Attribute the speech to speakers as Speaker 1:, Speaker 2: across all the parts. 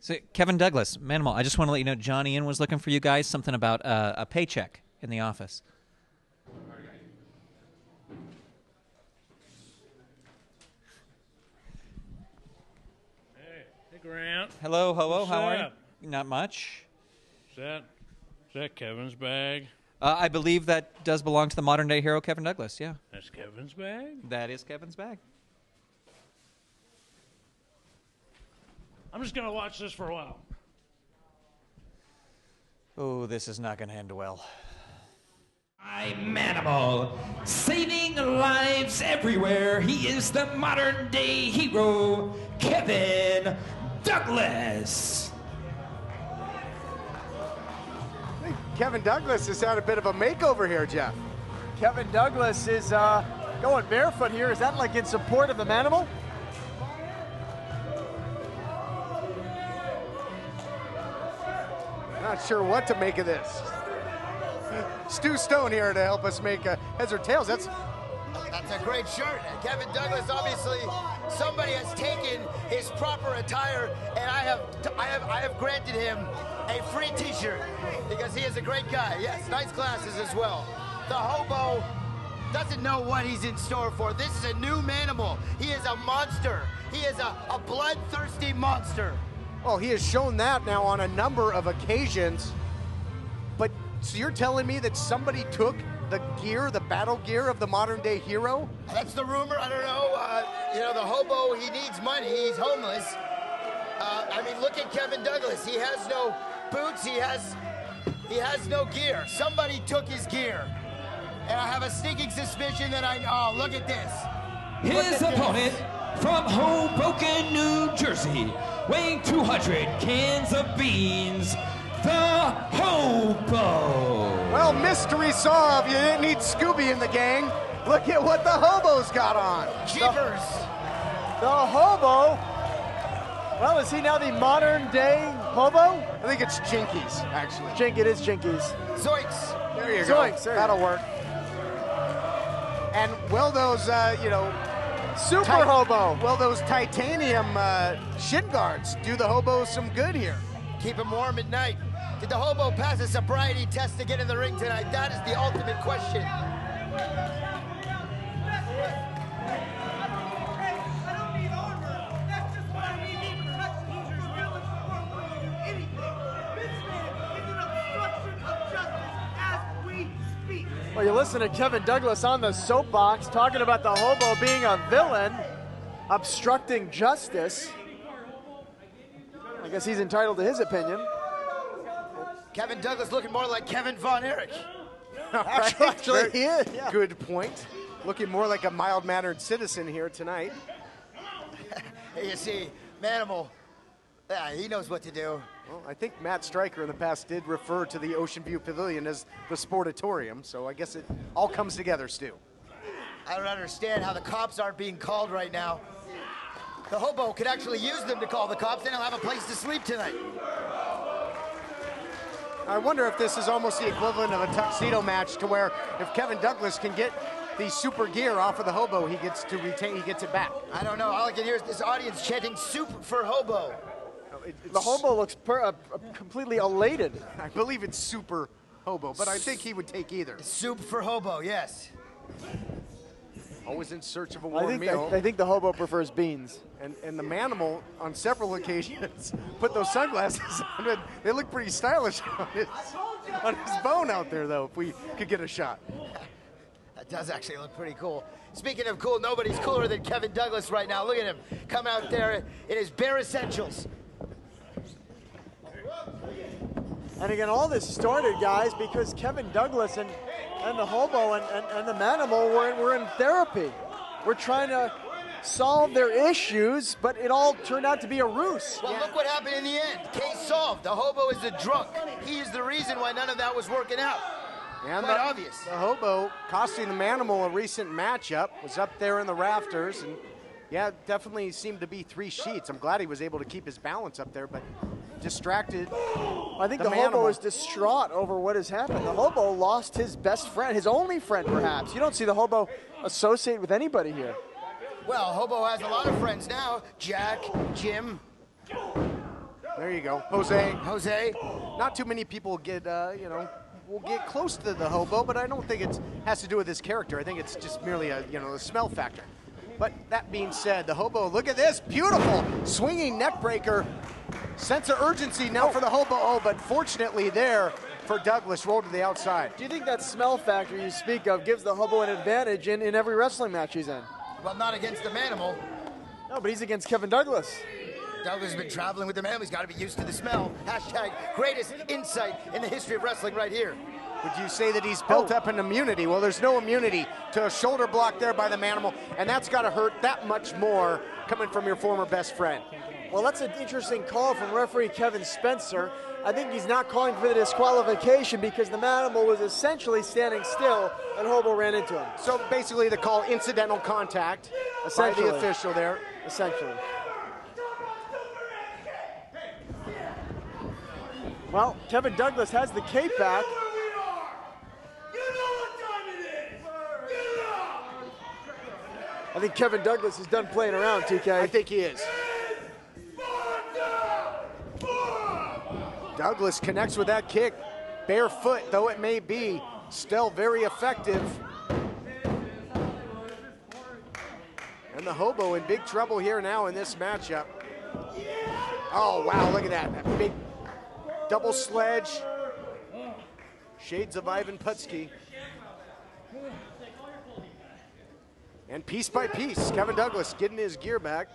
Speaker 1: So, Kevin Douglas, Manimal, I just want to let you know John Ian was looking for you guys, something about a paycheck in the office.
Speaker 2: Hey, Grant.
Speaker 1: Hello, Hobo.
Speaker 2: What's
Speaker 1: How are you?
Speaker 2: up?
Speaker 1: Not much.
Speaker 2: Is that Kevin's bag?
Speaker 1: I believe that does belong to the modern-day hero, Kevin Douglas, yeah.
Speaker 2: That's Kevin's bag?
Speaker 1: That is Kevin's bag.
Speaker 2: I'm just going to watch this for a while.
Speaker 1: Oh, this is not going to end well.
Speaker 3: I'm Manimal, saving lives everywhere. He is the modern-day hero, Kevin Douglas.
Speaker 4: I think Kevin Douglas has had a bit of a makeover here, Jeff.
Speaker 5: Kevin Douglas is going barefoot here. Is that like in support of the Manimal?
Speaker 4: Not sure what to make of this. Stu Stone here to help us make heads or tails. That's
Speaker 6: a great shirt. And Kevin Douglas, obviously, somebody has taken his proper attire, and I have granted him a free T-shirt because he is a great guy. Yes, nice glasses as well. The Hobo doesn't know what he's in store for. This is a new Manimal. He is a monster. He is a bloodthirsty monster.
Speaker 4: well, he has shown that now on a number of occasions. But so you're telling me that somebody took the gear, the battle gear of the modern day hero?
Speaker 6: That's the rumor. I don't know. You know, the Hobo, he needs money. He's homeless. I mean, look at Kevin Douglas. He has no boots. He has no gear. Somebody took his gear. And I have a sneaking suspicion that oh, look at this.
Speaker 3: His opponent from Hoboken, New Jersey, weighing 200 cans of beans, the Hobo.
Speaker 4: Well, mystery solved. You didn't need Scooby in the gang. Look at what the Hobo's got on.
Speaker 6: Jeepers.
Speaker 5: The Hobo? Well, is he now the modern day Hobo?
Speaker 4: I think it's Jinkies, actually.
Speaker 5: It is Jinkies.
Speaker 6: Zoinks.
Speaker 4: There you
Speaker 5: Zoinks,
Speaker 4: go.
Speaker 5: there you
Speaker 4: That'll
Speaker 5: go.
Speaker 4: work. And will those,
Speaker 5: Super Hobo.
Speaker 4: Will those titanium shin guards do the Hobo some good here?
Speaker 6: Keep him warm at night. Did the Hobo pass a sobriety test to get in the ring tonight? That is the ultimate question.
Speaker 5: Well, you listen to Kevin Douglas on the soapbox talking about the Hobo being a villain, obstructing justice. I guess he's entitled to his opinion.
Speaker 6: Kevin Douglas looking more like Kevin Von Erich.
Speaker 5: Actually, he is. Yeah.
Speaker 4: Good point. Looking more like a mild-mannered citizen here tonight.
Speaker 6: You see, Manimal, he knows what to do.
Speaker 4: Well, I think Matt Stryker in the past did refer to the Ocean View Pavilion as the Sportatorium, so I guess it all comes together, Stu.
Speaker 6: I don't understand how the cops aren't being called right now. The Hobo could actually use them to call the cops, then he'll have a place to sleep tonight.
Speaker 4: I wonder if this is almost the equivalent of a tuxedo match, to where if Kevin Douglas can get the super gear off of the Hobo, he gets to retain, he gets it back.
Speaker 6: I don't know. All I can hear is this audience chanting "Soup for Hobo."
Speaker 5: The Hobo looks completely elated.
Speaker 4: I believe it's super Hobo, but I think he would take either.
Speaker 6: Soup for Hobo, yes.
Speaker 4: Always in search of a warm
Speaker 5: I
Speaker 4: meal.
Speaker 5: think the Hobo prefers beans.
Speaker 4: And the Manimal, on several occasions, put those sunglasses on. And they look pretty stylish on his bone out there, though, if we could get a shot.
Speaker 6: That does actually look pretty cool. Speaking of cool, nobody's cooler than Kevin Douglas right now. Look at him come out there in his bare essentials.
Speaker 5: And again, all this started, guys, because Kevin Douglas and the Hobo and the Manimal were in therapy. We're trying to solve their issues, but it all turned out to be a ruse.
Speaker 6: Well, look what happened in the end. Case solved. The Hobo is the drunk. He is the reason why none of that was working out.
Speaker 4: And
Speaker 6: Quite obvious.
Speaker 4: The Hobo, costing the Manimal a recent matchup, was up there in the rafters, and yeah, definitely seemed to be three sheets. I'm glad he was able to keep his balance up there, but distracted.
Speaker 5: I think the Hobo
Speaker 4: Manimal
Speaker 5: is distraught over what has happened. The Hobo lost his best friend, his only friend perhaps. You don't see the Hobo associate with anybody here.
Speaker 6: Well, Hobo has a lot of friends now. Jack, Jim.
Speaker 4: There you go, Jose.
Speaker 6: Jose.
Speaker 4: Not too many people get, will get close to the Hobo, but I don't think it has to do with his character. I think it's just merely a, a smell factor. But that being said, the Hobo, look at this, beautiful swinging neck breaker. Sense of urgency now for the Hobo. Oh, but fortunately there for Douglas, rolled to the outside.
Speaker 5: Do you think that smell factor you speak of gives the Hobo an advantage in every wrestling match he's in?
Speaker 6: Well, not against the Manimal.
Speaker 5: No, but he's against Kevin Douglas.
Speaker 6: Douglas has been traveling with the Manimal. He's got to be used to the smell. Hashtag greatest insight in the history of wrestling right here.
Speaker 4: Would you say that he's built up an immunity? Well, there's no immunity to a shoulder block there by the Manimal, and that's got to hurt that much more coming from your former best friend.
Speaker 5: Well, that's an interesting call from referee Kevin Spencer. I think he's not calling for the disqualification because the Manimal was essentially standing still and Hobo ran into him.
Speaker 4: So basically the call incidental contact by the official there.
Speaker 5: Essentially. Well, Kevin Douglas has the cape back. I think Kevin Douglas is done playing around, TK.
Speaker 4: I think he is. Douglas connects with that kick. Barefoot, though it may be, still very effective. And the Hobo in big trouble here now in this matchup. Oh, wow, look at that. That big double sledge. Shades of Ivan Putski. And piece by piece, Kevin Douglas getting his gear back.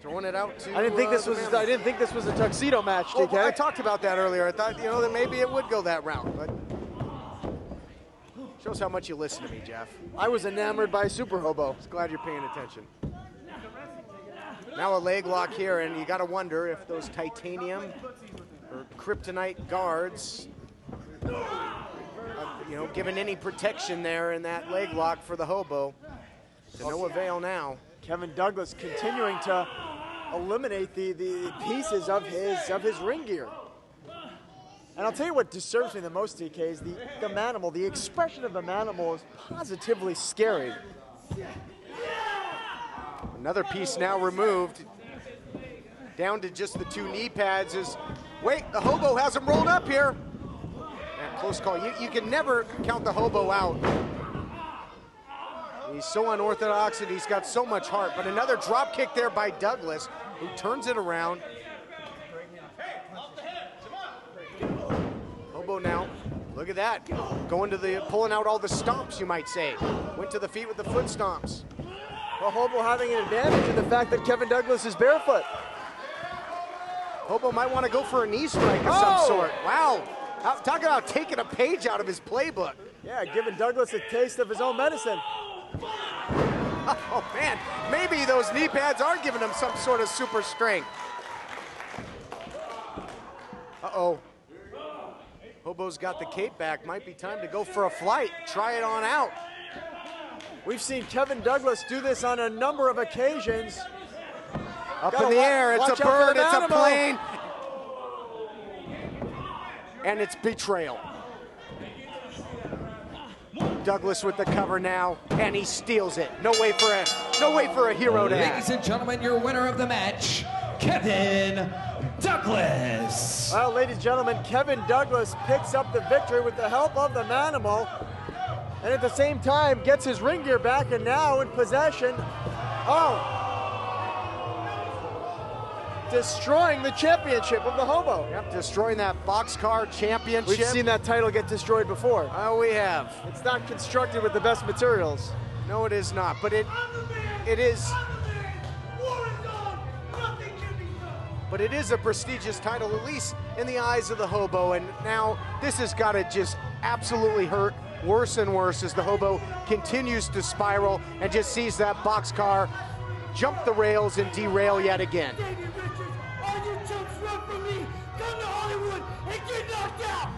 Speaker 4: Throwing it out to
Speaker 5: I didn't think this was a tuxedo match, TK.
Speaker 4: Well, I talked about that earlier. I thought, that maybe it would go that route, but shows how much you listen to me, Jeff.
Speaker 5: I was enamored by Super Hobo.
Speaker 4: Just glad you're paying attention. Now a leg lock here, and you got to wonder if those titanium or kryptonite guards, given any protection there in that leg lock for the Hobo. To no avail now.
Speaker 5: Kevin Douglas continuing to eliminate the pieces of his ring gear. And I'll tell you what disturbs me the most, TK, is the Manimal. The expression of the Manimal is positively scary.
Speaker 4: Another piece now removed. Down to just the two knee pads wait, the Hobo has him rolled up here. Man, close call. You can never count the Hobo out. He's so unorthodox and he's got so much heart. But another drop kick there by Douglas, who turns it around. Hobo now, look at that. Going to pulling out all the stomps, you might say. Went to the feet with the foot stomps.
Speaker 5: Well, Hobo having an advantage in the fact that Kevin Douglas is barefoot.
Speaker 4: Hobo might want to go for a knee strike of some sort. Wow, talk about taking a page out of his playbook.
Speaker 5: Yeah, giving Douglas a taste of his own medicine.
Speaker 4: Oh man, maybe those knee pads are giving him some sort of super strength. Uh-oh. Hobo's got the cape back. Might be time to go for a flight. Try it on out.
Speaker 5: We've seen Kevin Douglas do this on a number of occasions.
Speaker 4: Up in the air, it's a bird, it's a plane. And it's betrayal. Douglas with the cover now, and he steals it. No way for a hero to act.
Speaker 3: Ladies and gentlemen, your winner of the match, Kevin Douglas.
Speaker 5: Well, ladies and gentlemen, Kevin Douglas picks up the victory with the help of the Manimal, and at the same time gets his ring gear back, and now in possession. Destroying the championship of the Hobo.
Speaker 4: Yep, destroying that boxcar championship.
Speaker 5: We've seen that title get destroyed before.
Speaker 4: Oh, we have.
Speaker 5: It's not constructed with the best materials.
Speaker 4: No, it is not, but it is. But it is a prestigious title, at least in the eyes of the Hobo, and now this has got to just absolutely hurt worse and worse as the Hobo continues to spiral and just sees that boxcar jump the rails and derail yet again.
Speaker 7: All you chumps run from me, come to Hollywood and get knocked out.